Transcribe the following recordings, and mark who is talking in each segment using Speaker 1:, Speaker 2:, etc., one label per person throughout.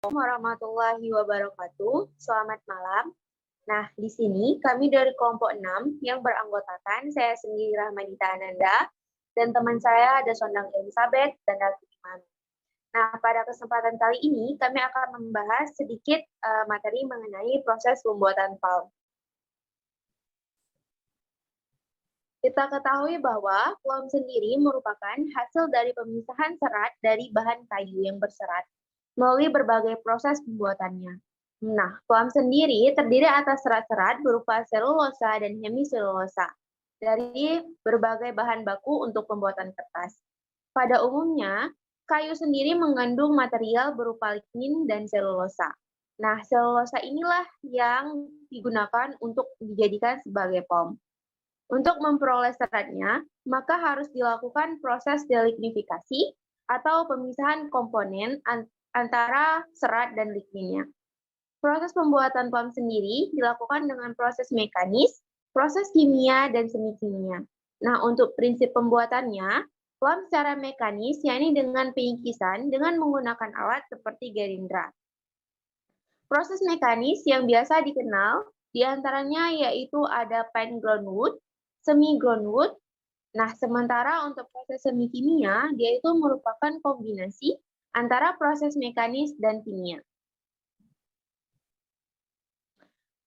Speaker 1: Warahmatullahi wabarakatuh. Selamat malam. Nah, di sini kami dari kelompok 6 yang beranggotakan saya sendiri Rahmadita Ananda dan teman saya ada Sondang Elizabeth dan Datuk Iman. Nah, pada kesempatan kali ini kami akan membahas sedikit materi mengenai proses pembuatan palm. Kita ketahui bahwa palm sendiri merupakan hasil dari pemisahan serat dari bahan kayu yang berserat melalui berbagai proses pembuatannya. Nah, palm sendiri terdiri atas serat-serat berupa selulosa dan hemiselulosa dari berbagai bahan baku untuk pembuatan kertas. Pada umumnya, kayu sendiri mengandung material berupa lignin dan selulosa. Nah, selulosa inilah yang digunakan untuk dijadikan sebagai palm. Untuk memperoleh seratnya, maka harus dilakukan proses delignifikasi atau pemisahan komponen antara serat dan ligninnya. Proses pembuatan palm sendiri dilakukan dengan proses mekanis, proses kimia, dan semi kimia. Nah, untuk prinsip pembuatannya, palm secara mekanis, yakni dengan pengikisan dengan menggunakan alat seperti gerindra. Proses mekanis yang biasa dikenal diantaranya yaitu ada fine ground wood, semi ground wood. Nah, sementara untuk proses semi kimia, dia itu merupakan kombinasi antara proses mekanis dan kimia.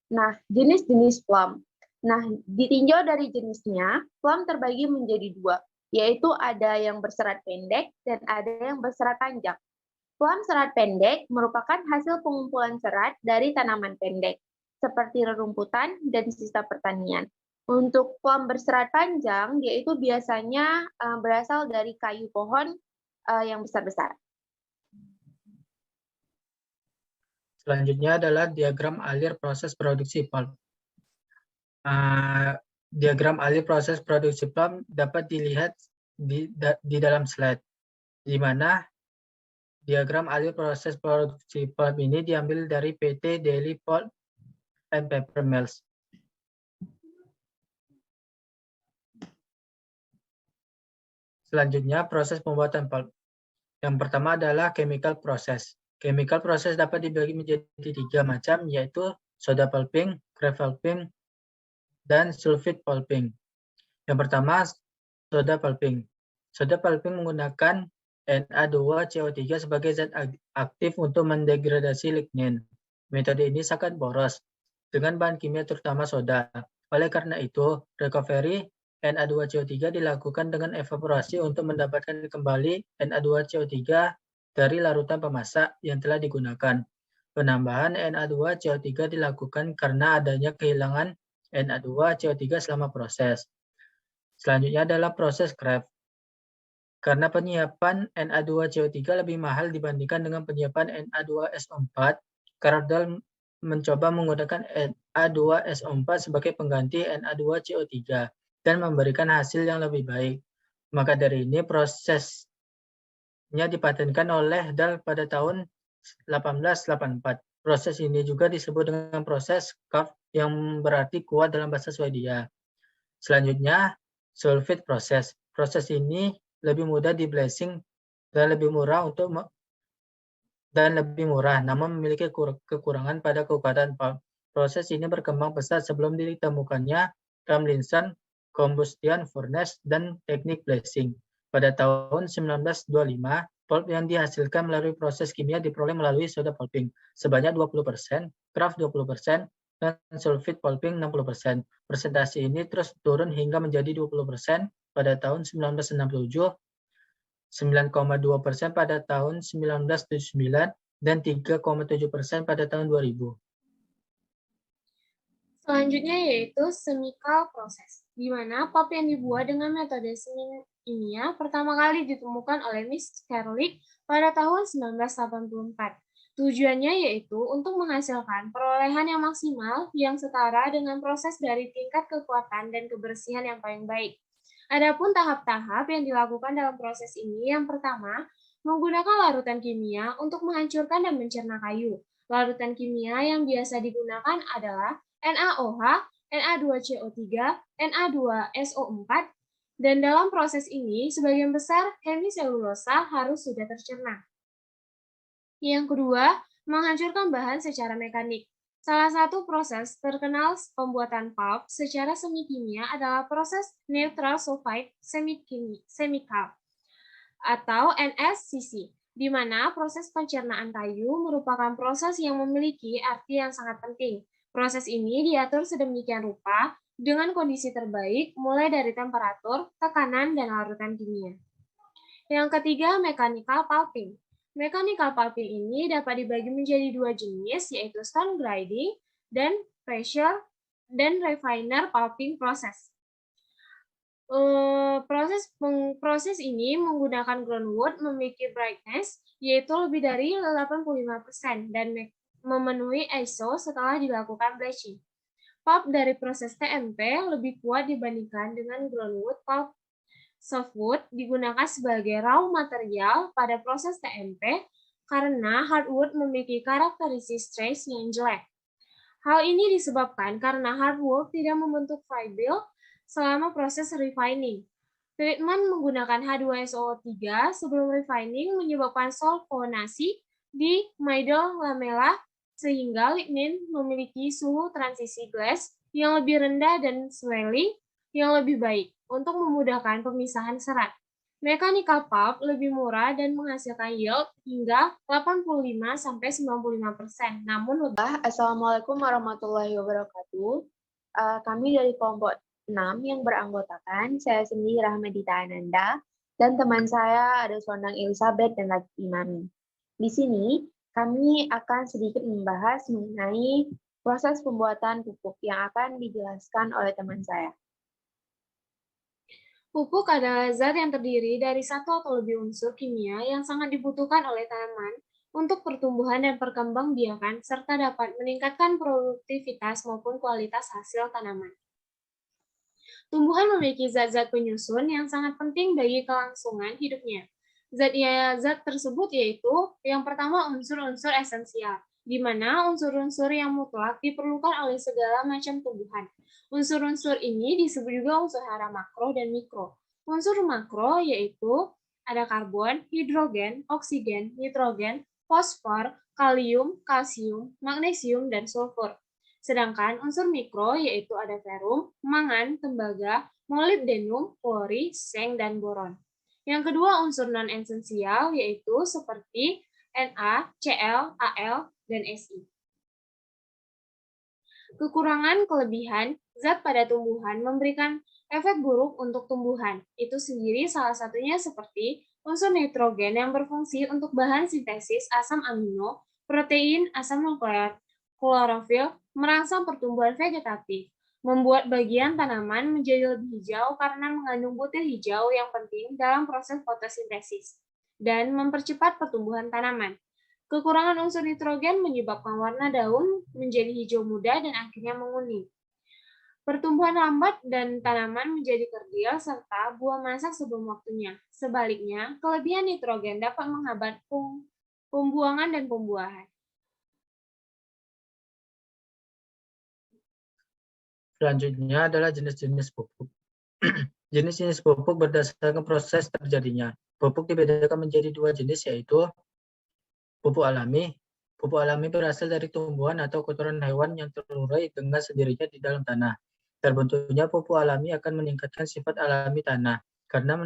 Speaker 1: Nah, jenis-jenis plum. Nah, ditinjau dari jenisnya, plum terbagi menjadi dua, yaitu ada yang berserat pendek dan ada yang berserat panjang. Plum serat pendek merupakan hasil pengumpulan serat dari tanaman pendek, seperti rerumputan dan sisa pertanian. Untuk plum berserat panjang, dia itu biasanya berasal dari kayu pohon yang besar-besar.
Speaker 2: Selanjutnya adalah diagram alir proses produksi pulp. Diagram alir proses produksi pulp dapat dilihat di dalam slide, di mana diagram alir proses produksi pulp ini diambil dari PT Daily Pulp and Paper Mills. Selanjutnya, proses pembuatan pulp. Yang pertama adalah chemical process. Chemical process dapat dibagi menjadi 3 macam, yaitu soda pulping, craft pulping, dan sulfite pulping. Yang pertama, soda pulping. Soda pulping menggunakan Na2CO3 sebagai zat aktif untuk mendegradasi lignin. Metode ini sangat boros dengan bahan kimia terutama soda. Oleh karena itu, recovery Na2CO3 dilakukan dengan evaporasi untuk mendapatkan kembali Na2CO3 dari larutan pemasak yang telah digunakan. Penambahan Na2CO3 dilakukan karena adanya kehilangan Na2CO3 selama proses. Selanjutnya adalah proses craft. Karena penyiapan Na2CO3 lebih mahal dibandingkan dengan penyiapan Na2SO4, Caradoll mencoba menggunakan Na2SO4 sebagai pengganti Na2CO3 dan memberikan hasil yang lebih baik. Maka dari ini prosesnya dipatenkan oleh Dahl pada tahun 1884. Proses ini juga disebut dengan proses CAF yang berarti kuat dalam bahasa Swedia. Selanjutnya, sulfite process. Proses ini lebih mudah di blessing dan lebih murah namun memiliki kekurangan pada kekuatan pulp. Proses ini berkembang pesat sebelum ditemukannya Tomlinson, combustion furnace, dan teknik blessing. Pada tahun 1925, pulp yang dihasilkan melalui proses kimia diperoleh melalui soda pulping sebanyak 20%, craft 20%, dan sulfite pulping 60%. Persentase ini terus turun hingga menjadi 20% pada tahun 1967, 9,2% pada tahun 1979, dan 3,7% pada tahun 2000.
Speaker 3: Selanjutnya yaitu chemical process, di mana pulp yang dibuat dengan metode semi kimia pertama kali ditemukan oleh Miss Kerlik pada tahun 1984. Tujuannya yaitu untuk menghasilkan perolehan yang maksimal yang setara dengan proses dari tingkat kekuatan dan kebersihan yang paling baik. Adapun tahap-tahap yang dilakukan dalam proses ini, yang pertama, menggunakan larutan kimia untuk menghancurkan dan mencerna kayu. Larutan kimia yang biasa digunakan adalah NaOH, Na2CO3, Na2SO4, dan dalam proses ini, sebagian besar hemiselulosa harus sudah tercerna. Yang kedua, menghancurkan bahan secara mekanik. Salah satu proses terkenal pembuatan pulp secara semi kimia adalah proses neutral sulfide chemical atau NSCC, di mana proses pencernaan kayu merupakan proses yang memiliki arti yang sangat penting. Proses ini diatur sedemikian rupa dengan kondisi terbaik mulai dari temperatur, tekanan, dan larutan kimia. Yang ketiga, mechanical pulping. Mechanical pulping ini dapat dibagi menjadi dua jenis, yaitu stone grinding dan pressure dan refiner pulping process. Proses ini menggunakan groundwood memiliki brightness yaitu lebih dari 85% dan memenuhi ISO setelah dilakukan bleaching. Pulp dari proses TMP lebih kuat dibandingkan dengan groundwood pulp. Softwood digunakan sebagai raw material pada proses TMP karena hardwood memiliki karakteristik stress yang jelek. Hal ini disebabkan karena hardwood tidak membentuk fibril selama proses refining. Treatment menggunakan H2SO3 sebelum refining menyebabkan solfonasi di middle lamella sehingga lignin memiliki suhu transisi glass yang lebih rendah dan swelling yang lebih baik untuk memudahkan pemisahan serat. Mechanical pulp lebih murah dan menghasilkan yield hingga 85-95%. Namun
Speaker 1: Assalamualaikum warahmatullahi wabarakatuh. Kami dari kelompok 6 yang beranggotakan saya sendiri Rahmadita Ananda dan teman saya ada Sondang Elizabeth dan Lagi Imami. Di sini kami akan sedikit membahas mengenai proses pembuatan pupuk yang akan dijelaskan oleh teman saya.
Speaker 3: Pupuk adalah zat yang terdiri dari satu atau lebih unsur kimia yang sangat dibutuhkan oleh tanaman untuk pertumbuhan dan perkembangbiakan serta dapat meningkatkan produktivitas maupun kualitas hasil tanaman. Tumbuhan memiliki zat-zat penyusun yang sangat penting bagi kelangsungan hidupnya. Zat tersebut yaitu yang pertama unsur-unsur esensial, di mana unsur-unsur yang mutlak diperlukan oleh segala macam tumbuhan. Unsur-unsur ini disebut juga unsur hara makro dan mikro. Unsur makro yaitu ada karbon, hidrogen, oksigen, nitrogen, fosfor, kalium, kalsium, magnesium, dan sulfur. Sedangkan unsur mikro yaitu ada ferum, mangan, tembaga, molibdenum, fluori, seng, dan boron. Yang kedua unsur non-esensial yaitu seperti Na, Cl, Al, dan Si. Kekurangan kelebihan zat pada tumbuhan memberikan efek buruk untuk tumbuhan. Itu sendiri salah satunya seperti unsur nitrogen yang berfungsi untuk bahan sintesis asam amino, protein, asam nukleat, klorofil, merangsang pertumbuhan vegetatif, membuat bagian tanaman menjadi lebih hijau karena mengandung butir hijau yang penting dalam proses fotosintesis, dan mempercepat pertumbuhan tanaman. Kekurangan unsur nitrogen menyebabkan warna daun menjadi hijau muda dan akhirnya menguning. Pertumbuhan lambat dan tanaman menjadi kerdil serta buah masak sebelum waktunya. Sebaliknya, kelebihan nitrogen dapat menghambat pembuangan dan pembuahan.
Speaker 2: Selanjutnya adalah jenis-jenis pupuk. Jenis-jenis pupuk berdasarkan proses terjadinya. Pupuk dibedakan menjadi dua jenis yaitu pupuk alami. Pupuk alami berasal dari tumbuhan atau kotoran hewan yang terurai dengan sendirinya di dalam tanah. Terbentuknya pupuk alami akan meningkatkan sifat alami tanah karena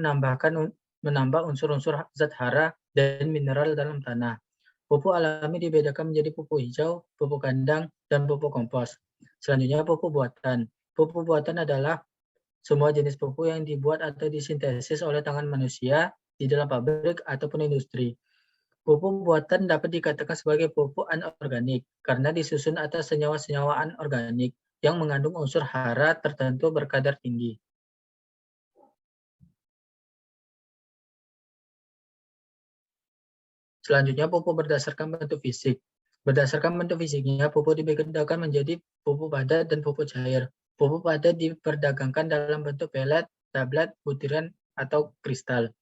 Speaker 2: menambah unsur-unsur zat hara dan mineral dalam tanah. Pupuk alami dibedakan menjadi pupuk hijau, pupuk kandang, dan pupuk kompos. Selanjutnya pupuk buatan. Pupuk buatan adalah semua jenis pupuk yang dibuat atau disintesis oleh tangan manusia di dalam pabrik ataupun industri. Pupuk buatan dapat dikatakan sebagai pupuk anorganik karena disusun atas senyawa-senyawa anorganik yang mengandung unsur hara tertentu berkadar tinggi. Selanjutnya pupuk berdasarkan bentuk fisik. Berdasarkan bentuk fisiknya, pupuk dibedakan menjadi pupuk padat dan pupuk cair. Pupuk padat diperdagangkan dalam bentuk pelet, tablet, butiran, atau kristal.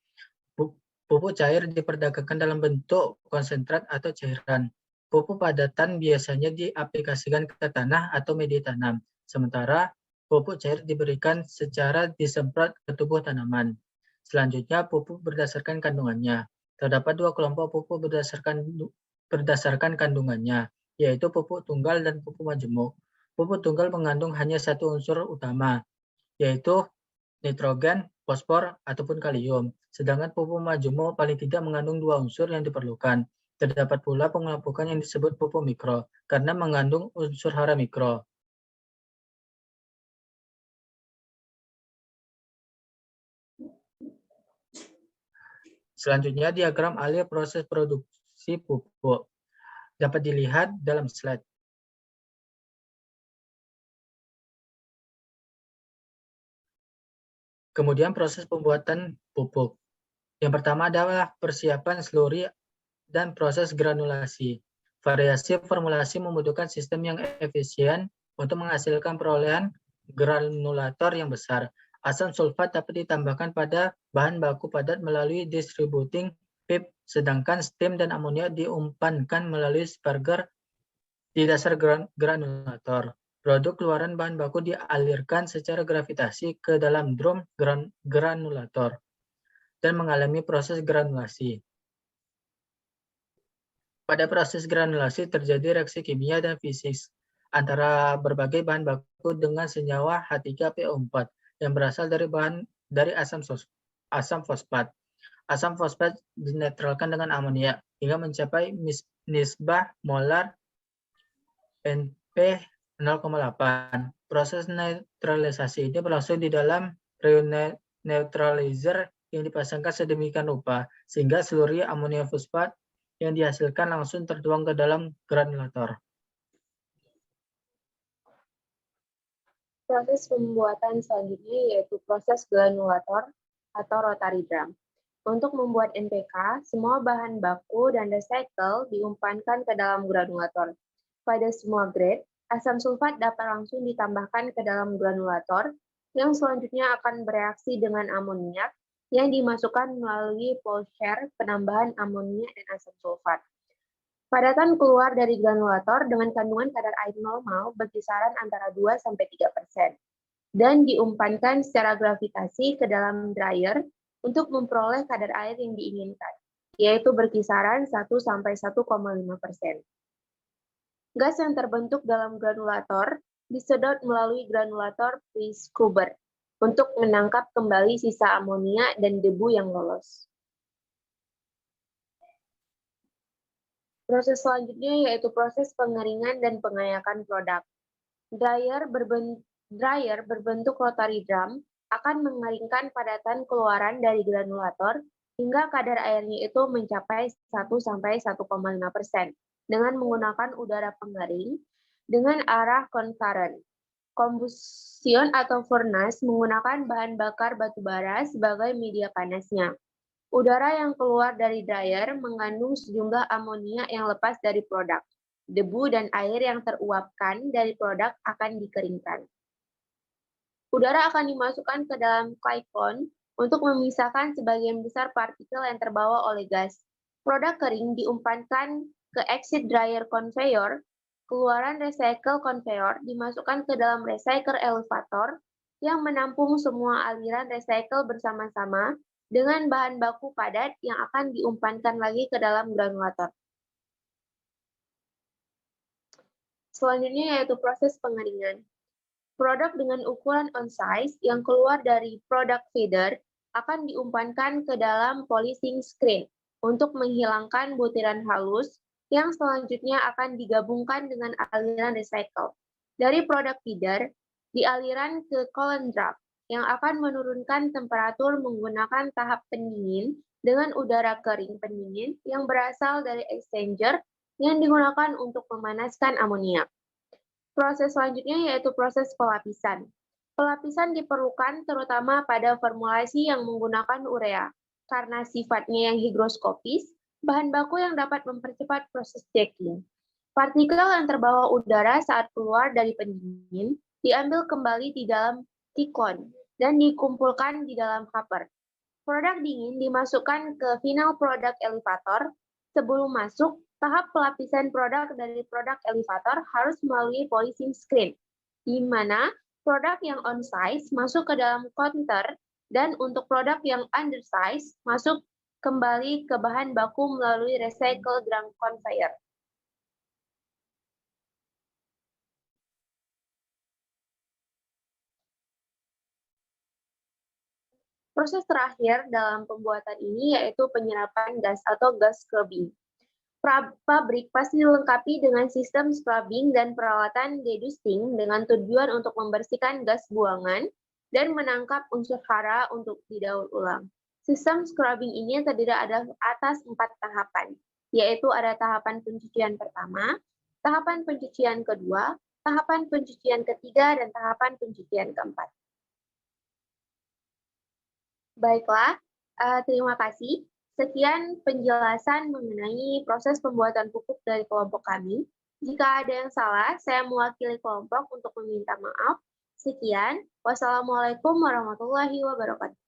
Speaker 2: Pupuk cair diperdagangkan dalam bentuk konsentrat atau cairan. Pupuk padatan biasanya diaplikasikan ke tanah atau media tanam, sementara pupuk cair diberikan secara disemprot ke tubuh tanaman. Selanjutnya, pupuk berdasarkan kandungannya. Terdapat dua kelompok pupuk berdasarkan berdasarkan kandungannya, yaitu pupuk tunggal dan pupuk majemuk. Pupuk tunggal mengandung hanya satu unsur utama, yaitu nitrogen, fosfor, ataupun kalium. Sedangkan pupuk majemuk paling tidak mengandung dua unsur yang diperlukan. Terdapat pula pengelompokan yang disebut pupuk mikro, karena mengandung unsur hara mikro. Selanjutnya, diagram alur proses produksi pupuk. Dapat dilihat dalam slide. Kemudian proses pembuatan pupuk. Yang pertama adalah persiapan slurry dan proses granulasi. Variasi formulasi membutuhkan sistem yang efisien untuk menghasilkan perolehan granulator yang besar. Asam sulfat dapat ditambahkan pada bahan baku padat melalui distributing pipe, sedangkan steam dan amonia diumpankan melalui sparger di dasar granulator. Produk keluaran bahan baku dialirkan secara gravitasi ke dalam drum granulator dan mengalami proses granulasi. Pada proses granulasi terjadi reaksi kimia dan fisik antara berbagai bahan baku dengan senyawa H3PO4 yang berasal dari asam fosfat. Asam fosfat dinetralkan dengan amonia hingga mencapai nisbah molar NP 0,8. Proses neutralisasi ini berlangsung di dalam neutralizer yang dipasangkan sedemikian rupa sehingga seluruh amonia fosfat yang dihasilkan langsung tertuang ke dalam granulator.
Speaker 1: Proses pembuatan selanjutnya yaitu proses granulator atau rotary drum. Untuk membuat NPK, semua bahan baku dan recycle diumpankan ke dalam granulator. Pada semua grade, asam sulfat dapat langsung ditambahkan ke dalam granulator yang selanjutnya akan bereaksi dengan amoniak yang dimasukkan melalui Polscher penambahan amonia dan asam sulfat. Padatan keluar dari granulator dengan kandungan kadar air normal berkisaran antara 2-3% dan diumpankan secara gravitasi ke dalam dryer untuk memperoleh kadar air yang diinginkan, yaitu berkisaran 1-1,5%. Gas yang terbentuk dalam granulator disedot melalui granulator pre-scrubber untuk menangkap kembali sisa amonia dan debu yang lolos. Proses selanjutnya yaitu proses pengeringan dan pengayakan produk. Dryer berbentuk rotary drum akan mengeringkan padatan keluaran dari granulator hingga kadar airnya itu mencapai 1-1,5% dengan menggunakan udara pengering dengan arah concurrent. Combustion atau furnace menggunakan bahan bakar batu bara sebagai media panasnya. Udara yang keluar dari dryer mengandung sejumlah amonia yang lepas dari produk. Debu dan air yang teruapkan dari produk akan dikeringkan. Udara akan dimasukkan ke dalam cyclone untuk memisahkan sebagian besar partikel yang terbawa oleh gas. Produk kering diumpankan ke exit dryer conveyor. Keluaran recycle conveyor dimasukkan ke dalam recycle elevator yang menampung semua aliran recycle bersama-sama dengan bahan baku padat yang akan diumpankan lagi ke dalam granulator. Selanjutnya yaitu proses pengeringan. Produk dengan ukuran on-size yang keluar dari product feeder akan diumpankan ke dalam polishing screen untuk menghilangkan butiran halus yang selanjutnya akan digabungkan dengan aliran recycle. Dari produk feeder, dialiran ke coolant drum yang akan menurunkan temperatur menggunakan tahap pendingin dengan udara kering pendingin yang berasal dari exchanger yang digunakan untuk memanaskan amoniak. Proses selanjutnya yaitu proses pelapisan. Pelapisan diperlukan terutama pada formulasi yang menggunakan urea. Karena sifatnya yang higroskopis, bahan baku yang dapat mempercepat proses jacking. Partikel yang terbawa udara saat keluar dari pendingin diambil kembali di dalam cyclone dan dikumpulkan di dalam hopper. Produk dingin dimasukkan ke final product elevator. Sebelum masuk, tahap pelapisan produk dari produk elevator harus melalui polishing screen, di mana produk yang on-size masuk ke dalam counter dan untuk produk yang undersize masuk kembali ke bahan baku melalui recycle ground conveyor. Proses terakhir dalam pembuatan ini yaitu penyerapan gas atau gas scrubbing. Pabrik pasti dilengkapi dengan sistem scrubbing dan peralatan dedusting dengan tujuan untuk membersihkan gas buangan dan menangkap unsur hara untuk didaur ulang. Sistem scrubbing ini terdiri atas 4 tahapan, yaitu ada tahapan pencucian pertama, tahapan pencucian kedua, tahapan pencucian ketiga, dan tahapan pencucian keempat. Baiklah, terima kasih. Sekian penjelasan mengenai proses pembuatan pupuk dari kelompok kami. Jika ada yang salah, saya mewakili kelompok untuk meminta maaf. Sekian, wassalamualaikum warahmatullahi wabarakatuh.